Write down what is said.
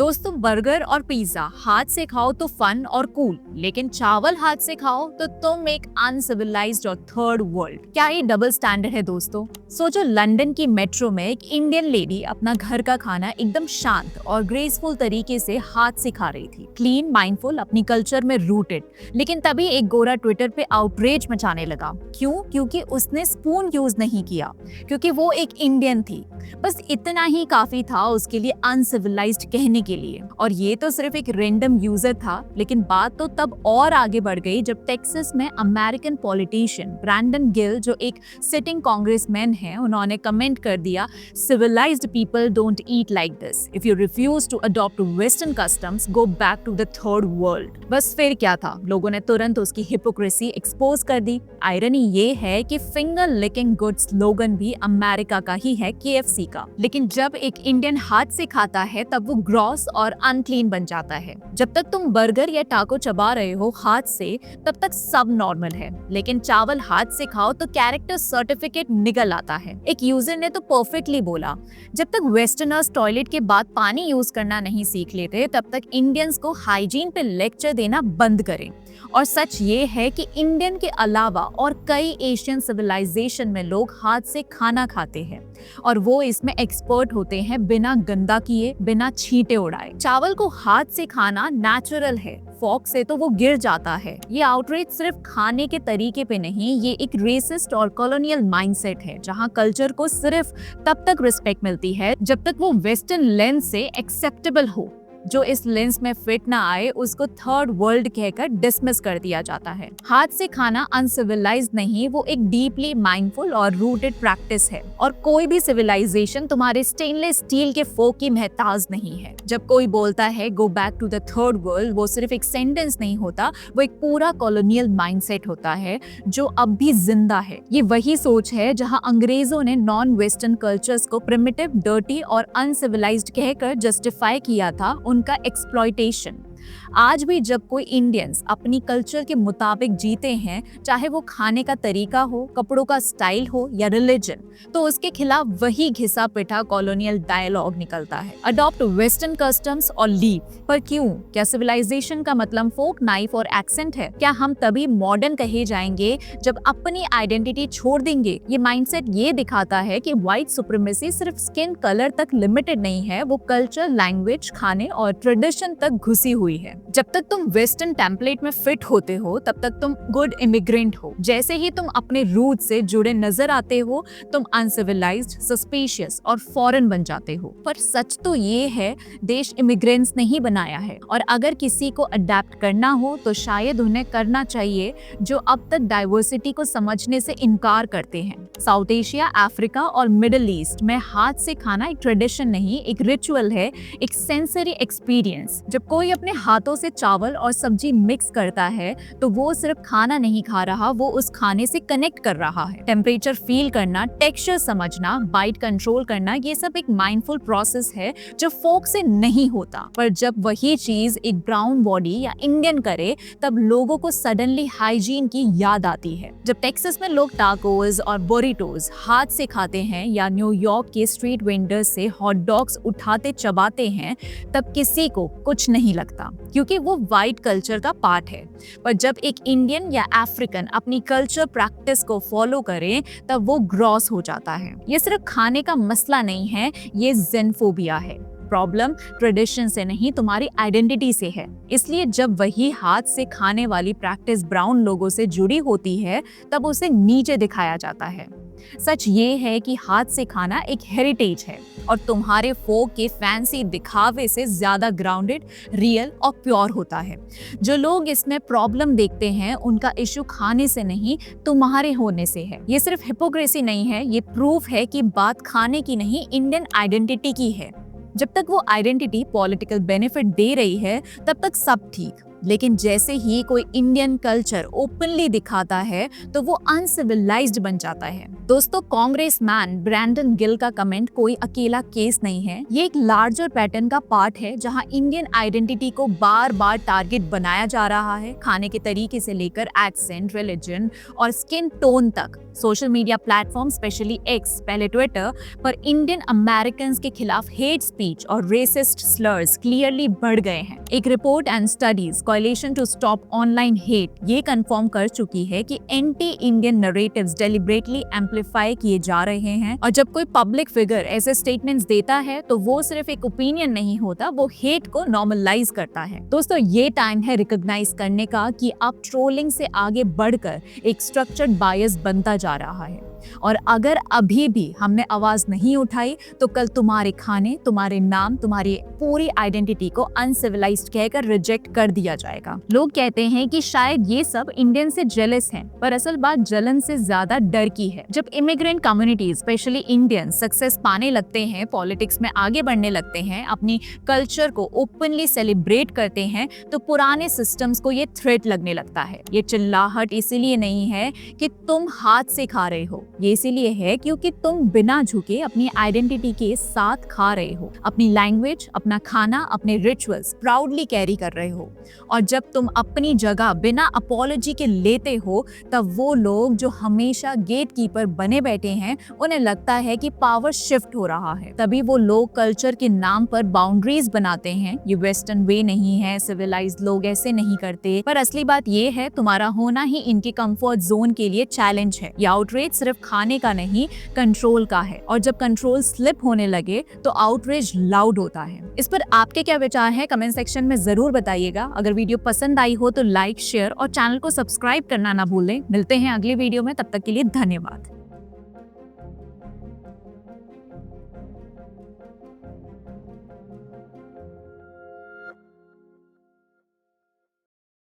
दोस्तों, बर्गर और पिज्जा हाथ से खाओ तो फन और कूल, लेकिन चावल हाथ से खाओ तो तुम एक अनसिविलाइज्ड और थर्ड वर्ल्ड। क्या ये डबल स्टैंडर्ड है दोस्तों? सोचो, लंदन की मेट्रो में एक इंडियन लेडी अपना घर का खाना एकदम शांत और ग्रेसफुल तरीके से हाथ से खा रही थी, क्लीन, माइंडफुल, अपनी कल्चर में रूटेड। लेकिन तभी एक गोरा ट्विटर पे आउटरेज मचाने लगा। क्यों? क्योंकि उसने स्पून यूज नहीं किया, क्योंकि वो एक इंडियन थी। बस इतना ही काफी था उसके लिए अनसिविलाइज्ड कहने के लिए। और ये तो सिर्फ एक रैंडम यूजर था, लेकिन बात तो तब और आगे बढ़ गई जब टेक्सास में अमेरिकन पॉलिटिशियन ब्रैंडन गिल, जो एक सिटिंग कांग्रेसमैन है, उन्होंने कमेंट कर दिया, civilised people don't eat like this. If you refuse to adopt western customs, go back to the third world. बस फिर क्या था, लोगों ने तुरंत उसकी हिपोक्रेसी एक्सपोज कर दी। आयरनी ये है कि फिंगर लिकिंग गुड स्लोगन भी अमेरिका का ही है, KFC का। लेकिन जब एक इंडियन हाथ से खाता है तब वो ग्रॉस और अनक्लीन बन जाता है। जब तक तुम बर्गर या टाको चबा रहे हो हाथ से, तब तक सब नॉर्मल है, लेकिन चावल हाथ से खाओ तो कैरेक्टर सर्टिफिकेट निकल आता है। एक यूजर ने तो परफेक्टली बोला, जब तक वेस्टर्नर्स टॉयलेट के बाद पानी यूज करना नहीं सीख लेते, तब तक इंडियंस को हाइजीन पे लेक्चर देना बंद करें। और सच ये है कि इंडियन के अलावा और कई एशियन सिविलाइजेशन में लोग हाथ से खाना खाते हैं, और वो इसमें एक्सपर्ट होते हैं, बिना गंदा किए, बिना छींटे उड़ाए। चावल को हाथ से खाना नेचुरल है, फॉक से तो वो गिर जाता है। ये आउटरीच सिर्फ खाने के तरीके पे नहीं, ये एक रेसिस्ट और कॉलोनियल माइंडसेट है, जहां कल्चर को सिर्फ तब तक रिस्पेक्ट मिलती है जब तक वो वेस्टर्न लेंस से एक्सेप्टेबल हो। जो इस लेंस में फिट ना आए, उसको थर्ड वर्ल्ड कहकर डिसमिस कर दिया जाता है। हाथ से खाना अनसिविलाइज्ड नहीं, वो एक डीपली माइंडफुल और रूटेड प्रैक्टिस है। और कोई भी सिविलाइजेशन तुम्हारे स्टेनलेस स्टील के फोक की महताज नहीं है। जब कोई बोलता है go back to the third world, वो सिर्फ एक सेंटेंस नहीं होता, वो एक पूरा कॉलोनियल माइंडसेट होता है जो अब भी जिंदा है। ये वही सोच है जहां अंग्रेजों ने नॉन वेस्टर्न कल्चर्स को प्रिमिटिव, डर्टी और अनसिविलाइज्ड कहकर जस्टिफाई किया था उनका एक्सप्लॉयटेशन। आज भी जब कोई इंडियंस अपनी कल्चर के मुताबिक जीते हैं, चाहे वो खाने का तरीका हो, कपड़ों का स्टाइल हो या रिलीजन, तो उसके खिलाफ वही घिसा पिटा कॉलोनियल डायलॉग निकलता है, अडॉप्ट वेस्टर्न कस्टम्स और लीव। पर क्यों? क्या सिविलाइजेशन का मतलब फोक, नाइफ और एक्सेंट है? क्या हम तभी मॉडर्न कहे जाएंगे जब अपनी आइडेंटिटी छोड़ देंगे? ये माइंडसेट ये दिखाता है कि व्हाइट सुप्रीमेसी सिर्फ स्किन कलर तक लिमिटेड नहीं है, वो कल्चर, लैंग्वेज, खाने और ट्रेडिशन तक घुसी हुई है। जब तक तुम वेस्टर्न टेम्पलेट में फिट होते हो, तब तक तुम गुड इमिग्रेंट हो। जैसे ही तुम अपने रूट से जुड़े नजर आते हो, तुम अनसिविलाइज्ड, सस्पिशियस और फॉरेन बन जाते हो। पर सच तो ये है, देश इमिग्रेंट्स नहीं बनाया है, और अगर किसी को अडेप्ट करना हो तो शायद उन्हें करना चाहिए जो अब तक डाइवर्सिटी को समझने से इनकार करते हैं। साउथ एशिया, अफ्रीका और मिडिल ईस्ट में हाथ से खाना एक ट्रेडिशन नहीं, एक रिचुअल है, एक सेंसरी एक्सपीरियंस। जब कोई अपने हाथों से चावल और सब्जी मिक्स करता है, तो वो सिर्फ खाना नहीं खा रहा, वो उस खाने से कनेक्ट कर रहा है। टेम्परेचर फील करना, टेक्सचर समझना, बाइट कंट्रोल करना, ये सब एक माइंडफुल प्रोसेस है जो फोक से नहीं होता। पर जब वही चीज एक ब्राउन बॉडी या इंडियन करे, तब लोगों को सडनली हाइजीन की याद आती है। जब टेक्सास में लोग टाकोस और बोरिटोस हाथ से खाते हैं, या न्यूयॉर्क के स्ट्रीट वेंडर्स से हॉट डॉग्स उठाते चबाते हैं, तब किसी को कुछ नहीं लगता, क्योंकि वो वाइट कल्चर का पार्ट है। पर जब एक इंडियन या अफ्रीकन अपनी कल्चर प्रैक्टिस को फॉलो करे, तब वो ग्रॉस हो जाता है। ये सिर्फ खाने का मसला नहीं है, ये ज़ेनोफोबिया है। प्रॉब्लम ट्रेडिशन से नहीं, तुम्हारी आइडेंटिटी से है। इसलिए जब वही हाथ से खाने वाली प्रैक्टिस ब्राउन लोगों से जुड़ी होती है, तब उसे नीचे दिखाया जाता है। सच ये है कि हाथ से खाना एक हेरिटेज है, और तुम्हारे फोक के फैंसी दिखावे से ज्यादा ग्राउंडेड, रियल और प्योर होता है। जो लोग इसमें प्रॉब्लम देखते हैं, उनका इश्यू खाने से नहीं, तुम्हारे होने से है। ये सिर्फ हिपोक्रेसी नहीं है, ये प्रूफ है कि बात खाने की नहीं, इंडियन आइडेंटिटी की है। जब तक वो आइडेंटिटी पॉलिटिकल बेनिफिट दे रही है, तब तक सब ठीक। लेकिन जैसे ही कोई इंडियन कल्चर ओपनली दिखाता है तो वो अनसिविलाइज्ड बन जाता है। दोस्तों, कांग्रेस मैन ब्रैंडन गिल का कमेंट कोई अकेला केस नहीं है, ये एक लार्जर पैटर्न का पार्ट है जहां इंडियन आइडेंटिटी को बार बार टारगेट बनाया जा रहा है, खाने के तरीके से लेकर एक्सेंट, रिलीजन और स्किन टोन तक। Social media platform specially X, पहले ट्विटर, पर इंडियन अमेरिकन के खिलाफ हेट स्पीच और रेसिस्ट स्लर्स क्लियरली बढ़ गए हैं। एक report and studies coalition to stop online hate ये कंफर्म कर चुकी है कि anti Indian narratives deliberately amplify किए जा रहे हैं, और जब कोई पब्लिक फिगर ऐसे स्टेटमेंट्स देता है तो वो सिर्फ एक ओपिनियन नहीं होता, वो हेट को नॉर्मलाइज करता है। दोस्तों, ये टाइम है रिकॉग्नाइज करने का कि अब ट्रोलिंग से आगे बढ़कर एक स्ट्रक्चर्ड बायस बनता जा रहा है, और अगर अभी भी हमने आवाज नहीं उठाई तो कल तुम्हारे खाने, तुम्हारे नाम, तुम्हारी पूरी आइडेंटिटी को अनसिविलाइज्ड कहकर रिजेक्ट कर दिया जाएगा। लोग कहते हैं कि शायद ये सब इंडियन से जेलस हैं, पर असल बात जलन से ज्यादा डर की है। जब immigrant communities specially Indian success पाने लगते हैं, पॉलिटिक्स में आगे बढ़ने लगते हैं, अपनी कल्चर को ओपनली सेलिब्रेट करते हैं, तो पुराने सिस्टम्स को ये थ्रेट लगने लगता है। ये चिल्लाहट इसीलिए नहीं है कि तुम हाथ से खा रहे हो, ये इसीलिए है क्योंकि तुम बिना झुके अपनी आइडेंटिटी के साथ खा रहे हो, अपनी लैंग्वेज, अपना खाना, अपने रिचुअल्स प्राउडली कैरी कर रहे हो। और जब तुम अपनी जगह बिना अपॉलॉजी के लेते हो, तब वो लोग जो हमेशा गेटकीपर बने बैठे हैं, उन्हें लगता है कि पावर शिफ्ट हो रहा है। तभी वो लोग कल्चर के नाम पर बाउंड्रीज बनाते हैं। ये वेस्टर्न वे नहीं है, सिविलाइज्ड लोग ऐसे नहीं करते। पर असली बात ये है, तुम्हारा होना ही इनके कंफर्ट जोन के लिए चैलेंज है। ये आउटरीच सिर्फ खाने का नहीं, कंट्रोल का है, और जब कंट्रोल स्लिप होने लगे तो आउटरीच लाउड होता है। इस पर आपके क्या विचार हैं, कमेंट सेक्शन में जरूर बताइएगा। अगर वीडियो पसंद आई हो तो लाइक, शेयर और चैनल को सब्सक्राइब करना ना भूलें। मिलते हैं अगले वीडियो में, तब तक के लिए धन्यवाद।